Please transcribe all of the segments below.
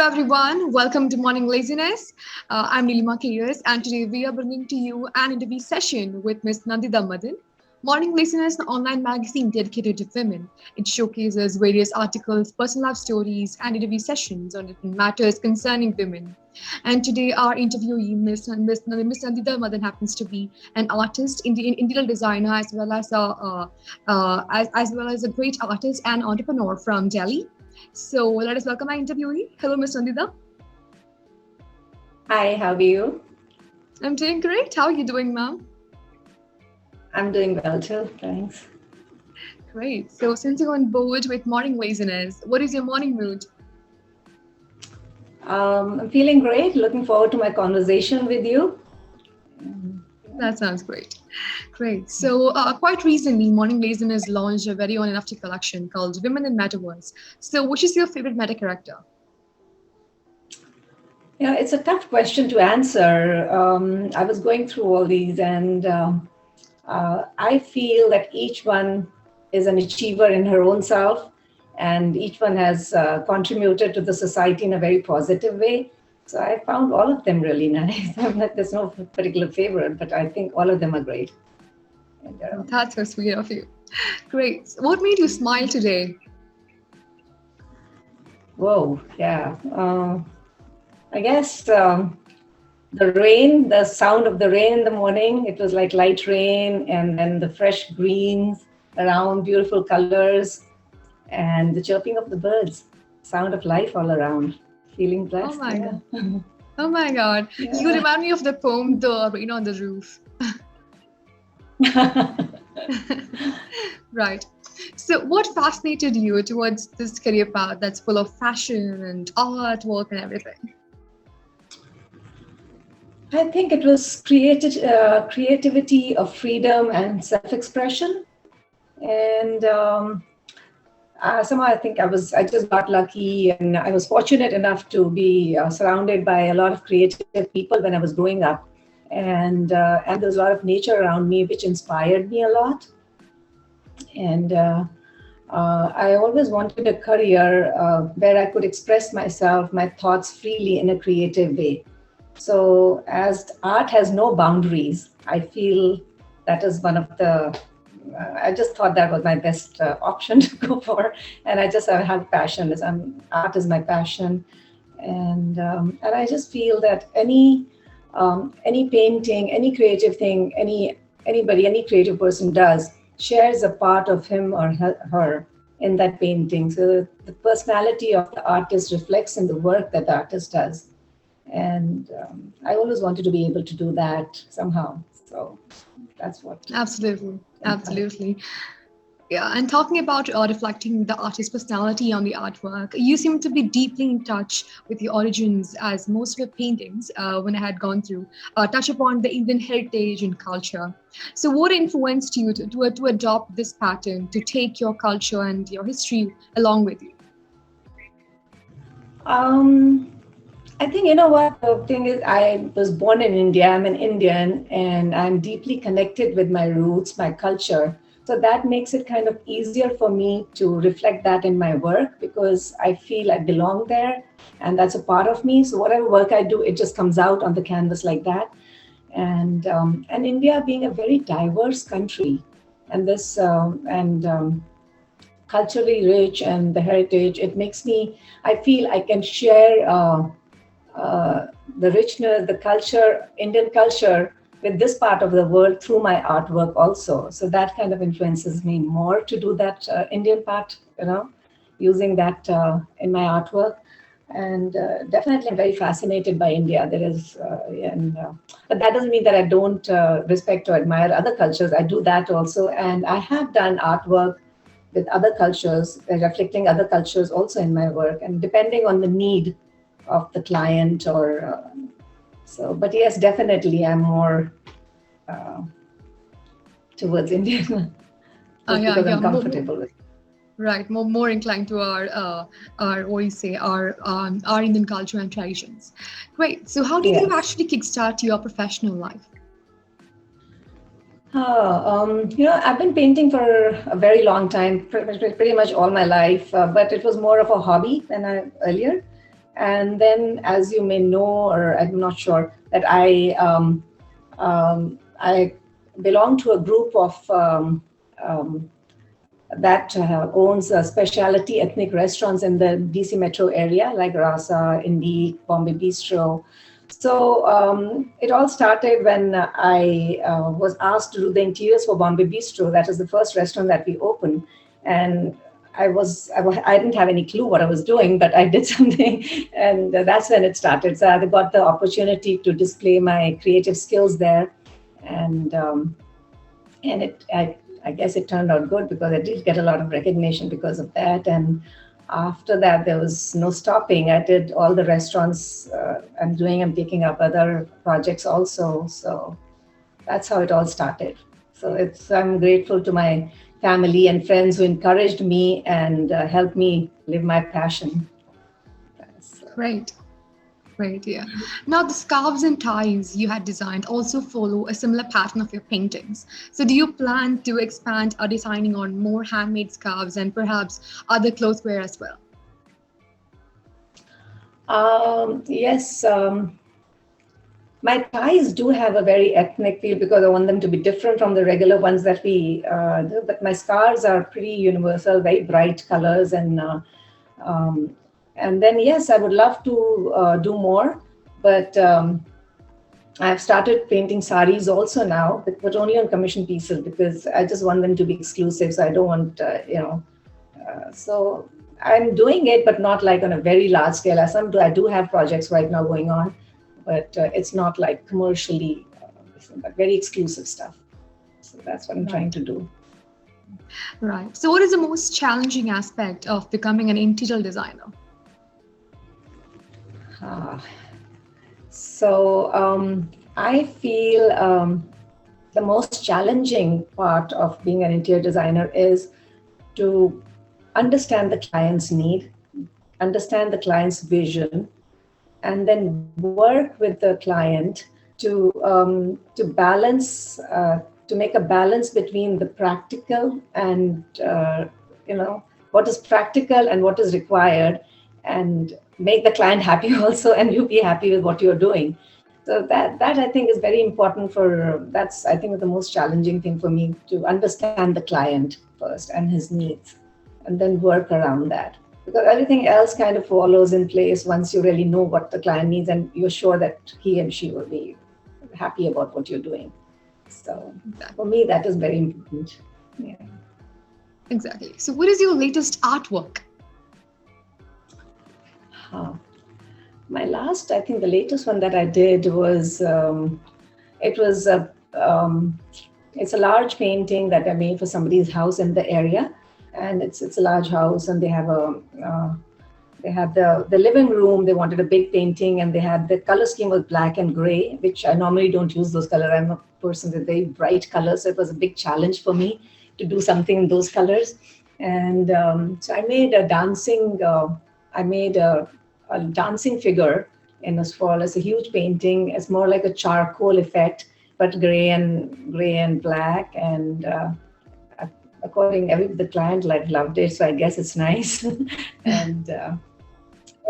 everyone, welcome to Morning Laziness. I'm Nilima Kayers, and today we are bringing to you an interview session with Miss Nandita Madan. Morning Laziness is an online magazine dedicated to women. It showcases various articles, personal life stories, and interview sessions on different matters concerning women. And today, our interviewee, Miss Nandita Madan, happens to be an artist, interior designer, as well as a great artist and entrepreneur from Delhi. So let us welcome our interviewee. Hello, Miss Nandita. Hi, how are you? I'm doing great. How are you doing, ma'am? I'm doing well too, thanks. Great. So since you're on board with morning laziness, what is your morning mood? I'm feeling great. Looking forward to my conversation with you. That sounds great. Great. So quite recently, Morning Laziness launched a very own NFT collection called Women in Metaverse. So which is your favorite meta character? It's a tough question to answer. I was going through all these, and I feel that each one is an achiever in her own self, and each one has contributed to the society in a very positive way. So I found all of them really nice. There's no particular favorite, but I think all of them are great. And, That's so sweet of you. Great. What made you smile today? whoa, yeah. I guess the rain, the sound of the rain in the morning, it was like light rain, and then the fresh greens around, beautiful colors, and the chirping of the birds, sound of life all around. Feeling Oh blessed, my yeah. God. Oh my God. You Yeah. remind me of the poem, The Rain on the Roof. Right. So, what fascinated you towards this career path that's full of fashion and artwork and everything? I think it was creativity of freedom and self-expression. And somehow I think I just got lucky, and I was fortunate enough to be surrounded by a lot of creative people when I was growing up. And there's a lot of nature around me, which inspired me a lot. And I always wanted a career where I could express myself, my thoughts freely in a creative way. So, as art has no boundaries, I feel that is one of the. I just thought that was my best option to go for, and I have passion. Art is my passion, and I just feel that any painting, any creative thing, any creative person does shares a part of him or her in that painting. So the personality of the artist reflects in the work that the artist does. And I always wanted to be able to do that somehow. So that's what Absolutely. inspired. Absolutely. Yeah, and talking about reflecting the artist's personality on the artwork, you seem to be deeply in touch with your origins, as most of your paintings, when I had gone through, touch upon the Indian heritage and culture. So, what influenced you to adopt this pattern, to take your culture and your history along with you? Um, I think you know what the thing is. I was born in India. I'm an Indian, and I'm deeply connected with my roots, my culture. So that makes it kind of easier for me to reflect that in my work because I feel I belong there, and that's a part of me. So whatever work I do, it just comes out on the canvas like that. And India being a very diverse country, and this and culturally rich and the heritage, it makes me. I feel I can share. Uh, the richness, the culture, Indian culture with this part of the world through my artwork also. So that kind of influences me more to do that Indian part, using that in my artwork. And definitely, I'm very fascinated by India. But that doesn't mean that I don't respect or admire other cultures. I do that also, and I have done artwork with other cultures, reflecting other cultures also in my work. And depending on the need of the client or but yes, definitely I'm more uh, towards Indian just Yeah, because yeah, I'm comfortable with. right, more inclined to our what do you say, our Indian culture and traditions. Great. So, how did you Yes. actually kickstart your professional life? I've been painting for a very long time, pretty much all my life, but it was more of a hobby than I earlier. And then, as you may know, or I'm not sure, that I belong to a group of um, that owns specialty ethnic restaurants in the DC metro area, like Rasa, Indie, Bombay Bistro. So it all started when I was asked to do the interiors for Bombay Bistro. That is the first restaurant that we opened, and I didn't have any clue what I was doing, but I did something, and that's when it started. So I got the opportunity to display my creative skills there, and I guess it turned out good because I did get a lot of recognition because of that. And after that, there was no stopping. I did all the restaurants I'm taking up other projects also. So that's how it all started. So I'm grateful to my family and friends who encouraged me and helped me live my passion. So, Great. Great, yeah. Now, the scarves and ties you had designed also follow a similar pattern of your paintings. So, do you plan to expand our designing on more handmade scarves and perhaps other clotheswear as well? yes. My ties do have a very ethnic feel because I want them to be different from the regular ones that we do. But my scarves are pretty universal, very bright colors, um, and then yes, I would love to do more, but I've started painting saris also now, but only on commission pieces because I just want them to be exclusive. So I don't want so I'm doing it, but not like on a very large scale. I do have projects right now going on, but it's not like commercially, but very exclusive stuff. So that's what I'm trying to do. Right. So, what is the most challenging aspect of becoming an interior designer? Ah, so I feel the most challenging part of being an interior designer is to understand the client's need, understand the client's vision, and then work with the client to balance to make a balance between the practical and what is practical and what is required, and make the client happy also, and you be happy with what you're doing. So that I think is very important that's I think the most challenging thing for me, to understand the client first and his needs, and then work around that, because everything else kind of follows in place once you really know what the client needs and you're sure that he and she will be happy about what you're doing. So for me, that is very important. Yeah. Exactly. So, what is your latest artwork? Huh. I think the latest one that I did was, it was it's a large painting that I made for somebody's house in the area, and it's a large house, and they had the living room. They wanted a big painting, and they had the color scheme was black and gray, which I normally don't use those colors. I'm a person with very bright colors, so it was a big challenge for me to do something in those colors. And so I made a dancing figure in a small. It's a huge painting. It's more like a charcoal effect, but gray and black. And according the client loved it, so I guess it's nice. And yeah,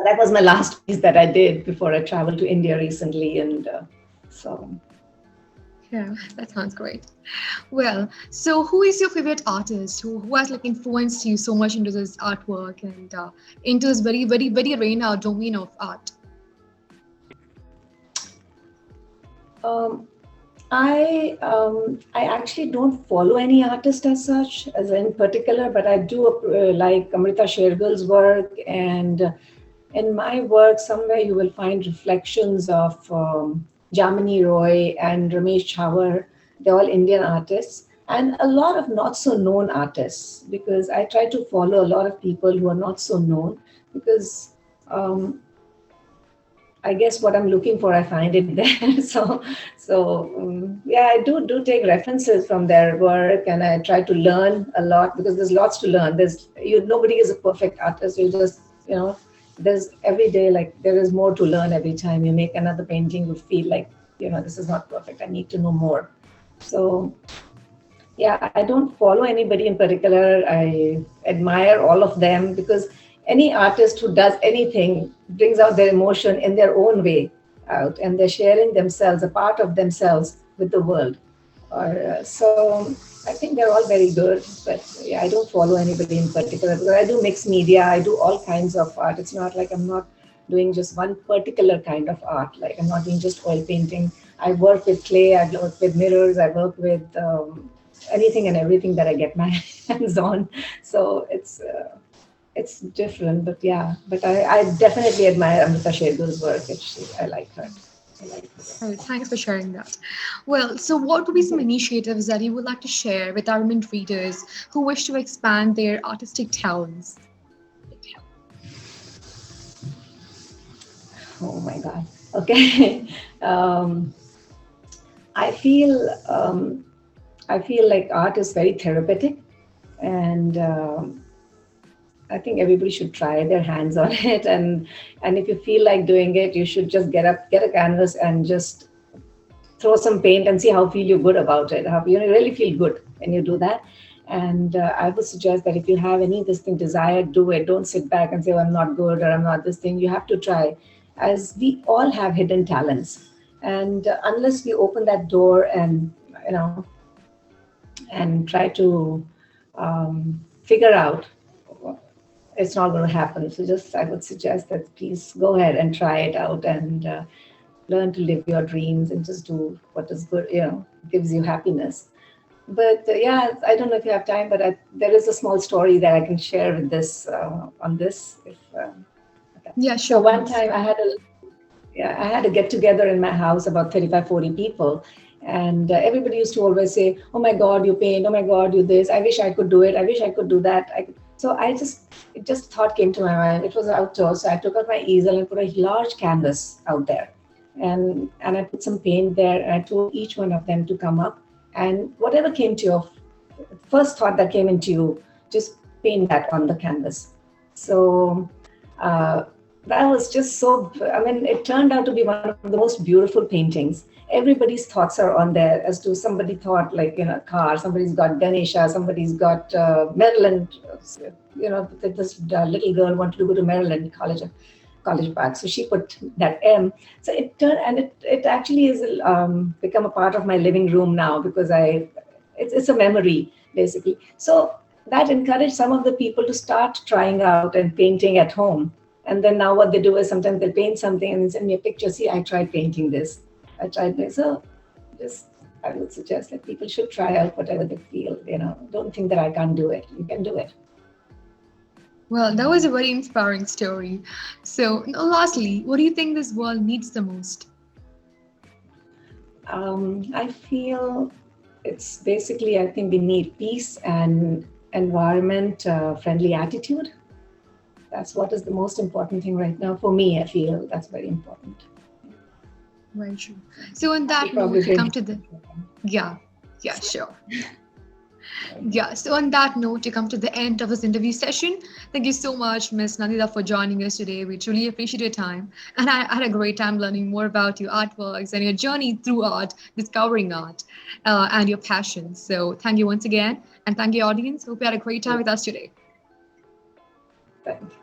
that was my last piece that I did before I traveled to India recently, and so. Yeah, that sounds great. Well, so who is your favorite artist who has like influenced you so much into this artwork and into this very, very, very arena domain of art? Um, I actually don't follow any artist as such, as in particular, but I do like Amrita Shergill's work, and in my work, somewhere you will find reflections of Jamini Roy and Ramesh Chawar. They're all Indian artists, and a lot of not so known artists, because I try to follow a lot of people who are not so known, because um, I guess what I'm looking for, I find it there. So yeah, I do take references from their work, and I try to learn a lot, because there's lots to learn. Nobody is a perfect artist. You just there's every day, like, there is more to learn every time you make another painting. You feel like this is not perfect. I need to know more. So yeah, I don't follow anybody in particular. I admire all of them, because any artist who does anything brings out their emotion in their own way out, and they're sharing themselves, a part of themselves, with the world. So I think they're all very good, but yeah, I don't follow anybody in particular because I do mixed media. I do all kinds of art. It's not like I'm not doing just one particular kind of art. Like I'm not doing just oil painting. I work with clay. I work with mirrors. I work with anything and everything that I get my hands on. So it's different, but yeah. But I definitely admire Amrita Shergill's work. I like her. I like her. Oh, thanks for sharing that. Well, so what would be some initiatives that you would like to share with our mint readers who wish to expand their artistic talents? Oh my God. Okay. um, I feel I feel like art is very therapeutic, and I think everybody should try their hands on it. And if you feel like doing it, you should just get up, get a canvas, and just throw some paint and see how feel you good about it. How you really feel good when you do that. And I would suggest that if you have any this thing desire, do it. Don't sit back and say, "Oh, I'm not good" or "I'm not this thing." You have to try, as we all have hidden talents, and unless we open that door and you know and try to figure out, it's not going to happen. So just I would suggest that please go ahead and try it out, and learn to live your dreams and just do what is good, gives you happiness. But yeah, I don't know if you have time, but there is a small story that I can share with this on this. If okay. Yeah, So sure, one please. time I had a get together in my house, about 35, 40 people. And everybody used to always say, "Oh my God, you paint. Oh my God, you this. I wish I could do it. I wish I could do that." So it just thought came to my mind. It was outdoors. So I took out my easel and put a large canvas out there. And I put some paint there. And I told each one of them to come up. And whatever came to your first thought that came into you, just paint that on the canvas. So uh, that was just so, I mean, it turned out to be one of the most beautiful paintings. Everybody's thoughts are on there, as to somebody thought like in a car, somebody's got Ganesha, somebody's got Maryland. This little girl wanted to go to Maryland College Park, so she put that M. So it turned, and it actually is become a part of my living room now, because it's a memory basically. So that encouraged some of the people to start trying out and painting at home. And then now what they do is sometimes they'll paint something and send me a picture. See, I tried painting this. I tried this. So just I would suggest that people should try out whatever they feel. Don't think that I can't do it. You can do it. Well, that was a very inspiring story. So, now lastly, what do you think this world needs the most? I feel it's basically, I think we need peace and environment friendly attitude. That's what is the most important thing right now for me. I feel that's very important. Very true. So, on You that probably note, we come drink. to the yeah, yeah, sure. Yeah, so on that note, we come to the end of this interview session. Thank you so much, Miss Nandita, for joining us today. We truly appreciate your time. And I had a great time learning more about your artworks and your journey through art, discovering art, and your passions. So thank you once again. And thank you, audience. Hope you had a great time with us today. Thank you.